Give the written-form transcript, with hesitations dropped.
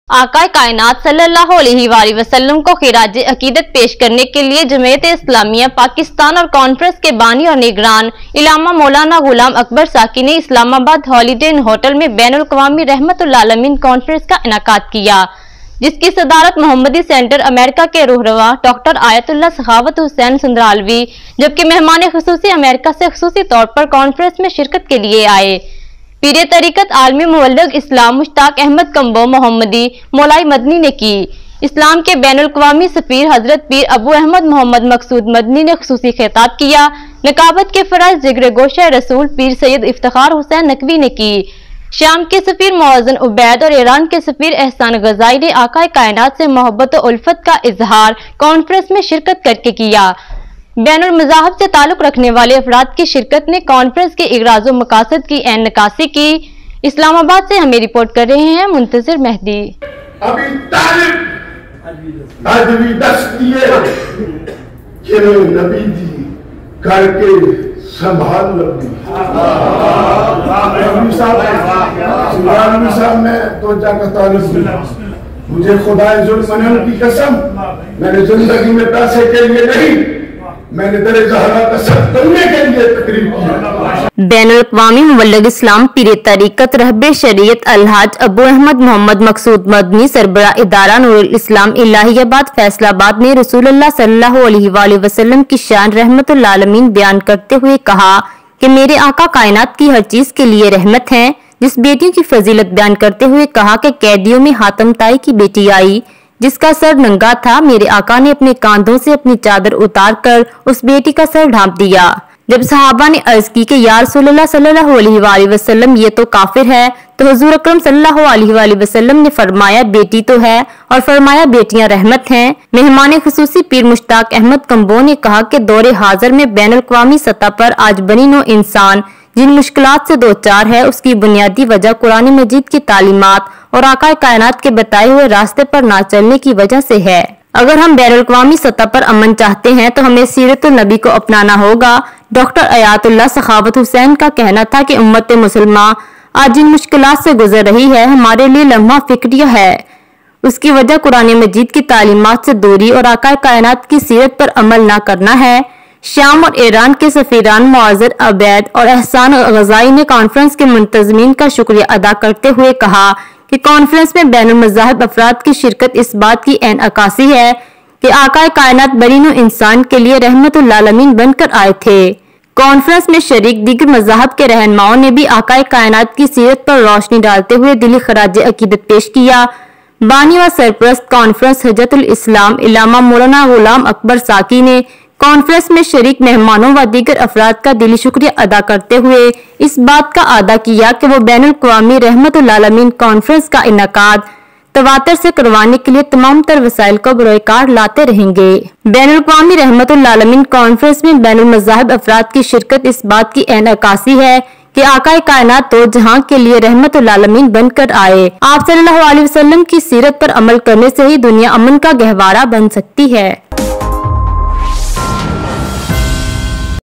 आका कायनात सल्लल्लाहु अलैहि वसल्लम को खिराज अकीदत पेश करने के लिए जमीयत इस्लामिया पाकिस्तान और कॉन्फ्रेंस के बानी और निगरान इलामा मौलाना गुलाम अकबर साकी ने इस्लामाबाद हॉलिडे इन होटल में बैनुल अक़वामी रहमतुल आलमीन कॉन्फ्रेंस का इनाकाद किया, जिसकी सदारत मोहम्मदी सेंटर अमेरिका के रूहरवा डॉक्टर आयतुल्लाह सखावत हुसैन सुंदरालवी, जबकि मेहमान खुसूसी अमेरिका से खुसूसी तौर पर कॉन्फ्रेंस में शिरकत के लिए आए पीरे तरीकत आलमी मुबल्लिग इस्लाम मुश्ताक अहमद कम्बो मोहम्मदी मौलाई मदनी ने की। इस्लाम के बैनुल अक़वामी सफीर हजरत पीर अबू अहमद मोहम्मद मकसूद मदनी ने खुसूसी खिताब किया। नकाबत के फराज जिक्र गोशा रसूल पीर सैयद इफ्तिखार हुसैन नकवी ने की। शाम के सफीर मुअज़्ज़न उबैद और ईरान के सफीर एहसान गज़ाई ने आका कायनात से मोहब्बत और उल्फत का इजहार कॉन्फ्रेंस में शिरकत करके किया। बैनुल मज़ाहब से ताल्लुक रखने वाले अफराद की शिरकत ने कॉन्फ्रेंस के इगराज़ो मकासद की ऐन नकासी की। इस्लामाबाद से हमें रिपोर्ट कर रहे हैं मुंतज़िर मेहदी। अभी तालिब आदमी दस दिए नबी दी करके संभाल साहब मैं तो मुझे खुदा जुल्म की कसम, मैंने जिंदगी में पैसे के लिए नहीं, मैंने तेरे ज़हरा का सब करने के लिए तकरीब किया। बैनुल अक़वामी मुबल्लिग इस्लाम पीरे तरीकत रहबे शरीयत अलहाज अबू अहमद मोहम्मद मकसूद मदनी सरबरा इदारा नूरुल इस्लाम इलाहियाबाद फैसलाबाद ने रसूलुल्लाह सल्लल्लाहु अलैहि वसल्लम की शान रहमतुल आलमीन बयान करते हुए कहा कि मेरे आका कायनात की हर चीज के लिए रहमत हैं। जिस बेटियों की फजीलत बयान करते हुए कहा कि कैदियों में हातम ताई की बेटी आई जिसका सर नंगा था, मेरे आका ने अपने कांधों से अपनी चादर उतारकर उस बेटी का सर ढांप दिया। जब सहाबा ने अर्ज की कि या रसूलल्लाह सल्लल्लाहु अलैहि वसल्लम ये तो काफिर है, तो हुजूर अकरम सल्लल्लाहु अलैहि वसल्लम ने फरमाया बेटी तो है, और फरमाया बेटियां रहमत हैं। मेहमान खुसूसी पीर मुश्ताक अहमद कम्बो ने कहा कि दौरे हाजिर में बैनुल अक़वामी सतह पर आज बनी नौ इंसान जिन मुश्किलात से दो चार है, उसकी बुनियादी वजह कुरान मजीद की तालीमात और आका कायनात के बताए हुए रास्ते पर ना चलने की वजह से है। अगर हम बैनुल अक़वामी सतह पर अमन चाहते हैं तो हमें सीरतुल नबी को अपनाना होगा। डॉक्टर आयतुल्लाह सखावत हुसैन का कहना था कि उम्मत मुसलमा आज जिन मुश्किलात से गुजर रही है, हमारे लिए लम्हा फिक्रिया है। उसकी वजह कुरान मजीद की तालीमात से दूरी और आका कायनात की सीरत पर अमल न करना है। शाम और ईरान के सफीरान मुअज़्ज़र उबैद और एहसान गज़ाई ने कॉन्फ्रेंस के मुंतज़मीन का शुक्रिया अदा करते हुए कहा कि कॉन्फ्रेंस में बैनुल मज़ाहिब अफराद की शिरकत इस बात की ऐन अक्कासी है कि आका कायनात बरीनो इंसान के लिए रहमतुल आलमीन बनकर आए थे। कॉन्फ्रेंस में शरीक दीगर मज़ाहब के रहनुमाओं ने भी आका कायनात की सीरत पर रोशनी डालते हुए दिली खराज अकीदत पेश किया। बानी व सरप्रस्त कॉन्फ्रेंस हजरतुल इस्लाम इलामा मौलाना गुलाम अकबर साकी ने कॉन्फ्रेंस में शरीक मेहमानों व दीगर अफराद का दिली शुक्रिया अदा करते हुए इस बात का अदा किया कि वो बैनुल अक़वामी रहमतुल आलमीन कॉन्फ्रेंस का इनाकाद तवातर से करवाने के लिए तमाम तर वसाइल को बरोकार लाते रहेंगे। बैनुल अक़वामी रहमतुल आलमीन कॉन्फ्रेंस में बैनुल मज़ाहिब अफराद की शिरकत इस बात की ऐन अक्कासी है कि आका कायनात तो जहां के लिए रहमतुल आलमीन बनकर आए। आप सल्लल्लाहु अलैहि वसल्लम की सीरत पर अमल करने से ही दुनिया अमन का गहवारा बन सकती है।